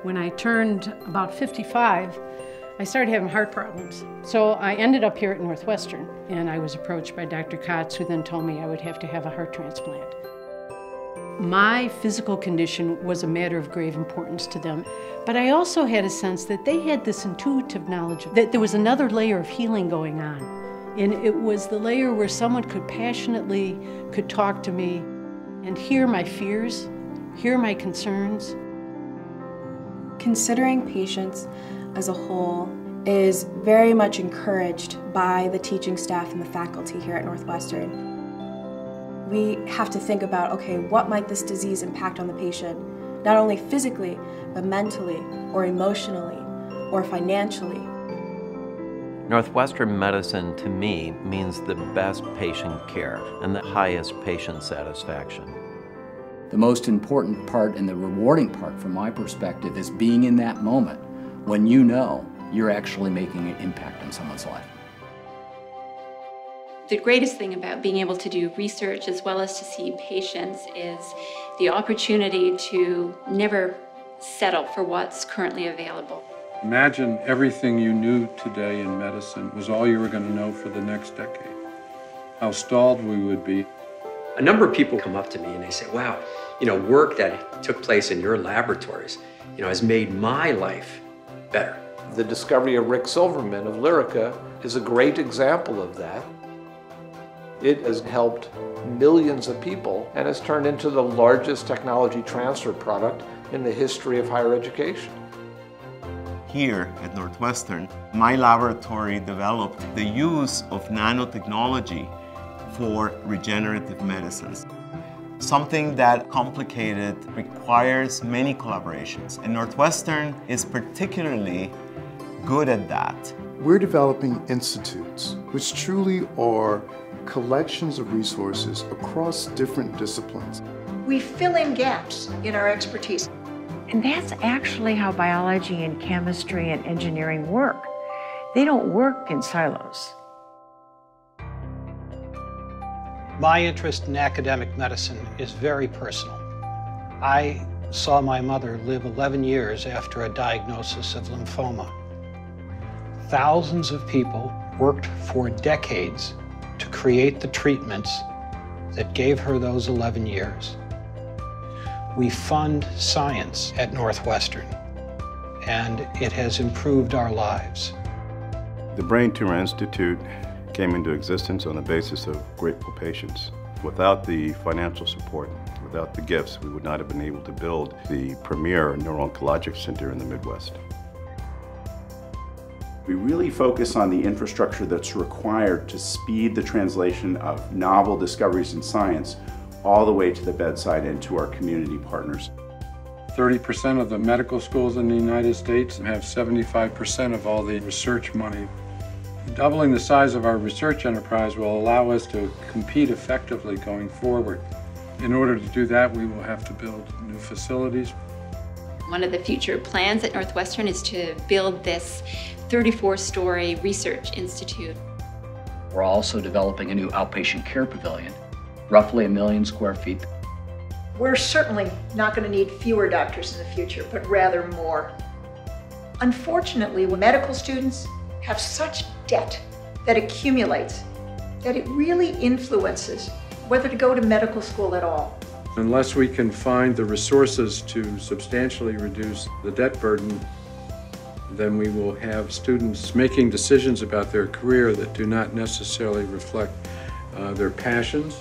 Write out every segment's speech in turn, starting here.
When I turned about 55, I started having heart problems. So I ended up here at Northwestern, and I was approached by Dr. Kotz, who then told me I would have to have a heart transplant. My physical condition was a matter of grave importance to them, but I also had a sense that they had this intuitive knowledge that there was another layer of healing going on. And it was the layer where someone could talk to me and hear my fears, hear my concerns. Considering patients as a whole is very much encouraged by the teaching staff and the faculty here at Northwestern. We have to think about, okay, what might this disease impact on the patient, not only physically, but mentally, or emotionally, or financially. Northwestern medicine, to me, means the best patient care and the highest patient satisfaction. The most important part and the rewarding part from my perspective is being in that moment when you know you're actually making an impact on someone's life. The greatest thing about being able to do research as well as to see patients is the opportunity to never settle for what's currently available. Imagine everything you knew today in medicine was all you were going to know for the next decade. How stalled we would be. A number of people come up to me and they say, wow, work that took place in your laboratories, has made my life better. The discovery of Rick Silverman of Lyrica is a great example of that. It has helped millions of people and has turned into the largest technology transfer product in the history of higher education. Here at Northwestern, my laboratory developed the use of nanotechnology for regenerative medicines. Something that complicated requires many collaborations, and Northwestern is particularly good at that. We're developing institutes, which truly are collections of resources across different disciplines. We fill in gaps in our expertise. And that's actually how biology and chemistry and engineering work. They don't work in silos. My interest in academic medicine is very personal. I saw my mother live 11 years after a diagnosis of lymphoma. Thousands of people worked for decades to create the treatments that gave her those 11 years. We fund science at Northwestern, and it has improved our lives. The Brain Tumor Institute came into existence on the basis of grateful patients. Without the financial support, without the gifts, we would not have been able to build the premier neuro-oncologic center in the Midwest. We really focus on the infrastructure that's required to speed the translation of novel discoveries in science all the way to the bedside and to our community partners. 30% of the medical schools in the United States have 75% of all the research money. Doubling the size of our research enterprise will allow us to compete effectively going forward. In order to do that, we will have to build new facilities. One of the future plans at Northwestern is to build this 34-story research institute. We're also developing a new outpatient care pavilion, roughly 1 million square feet. We're certainly not going to need fewer doctors in the future, but rather more. Unfortunately, medical students have such debt that accumulates that it really influences whether to go to medical school at all. Unless we can find the resources to substantially reduce the debt burden, then we will have students making decisions about their career that do not necessarily reflect their passions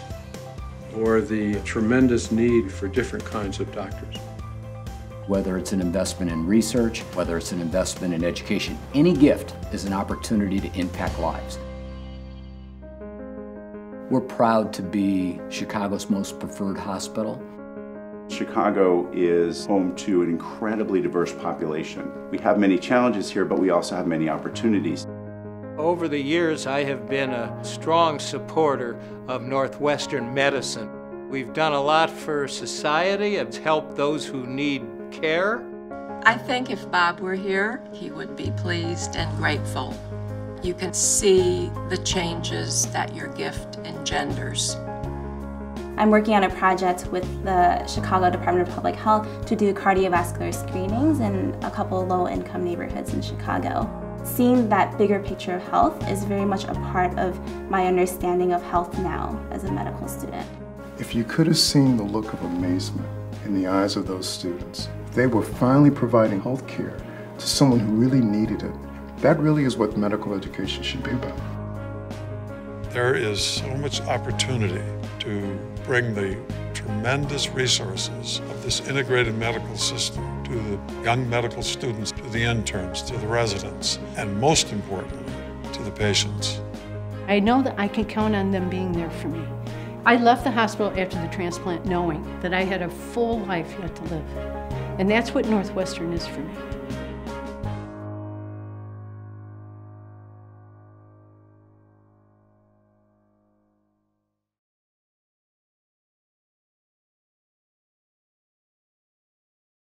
or the tremendous need for different kinds of doctors. Whether it's an investment in research, whether it's an investment in education, any gift is an opportunity to impact lives. We're proud to be Chicago's most preferred hospital. Chicago is home to an incredibly diverse population. We have many challenges here, but we also have many opportunities. Over the years, I have been a strong supporter of Northwestern medicine. We've done a lot for society. It's helped those who need care. I think if Bob were here, he would be pleased and grateful. You can see the changes that your gift engenders. I'm working on a project with the Chicago Department of Public Health to do cardiovascular screenings in a couple low-income neighborhoods in Chicago. Seeing that bigger picture of health is very much a part of my understanding of health now as a medical student. If you could have seen the look of amazement in the eyes of those students, they were finally providing health care to someone who really needed it. That really is what medical education should be about. There is so much opportunity to bring the tremendous resources of this integrated medical system to the young medical students, to the interns, to the residents, and most importantly, to the patients. I know that I can count on them being there for me. I left the hospital after the transplant knowing that I had a full life yet to live. And that's what Northwestern is for me.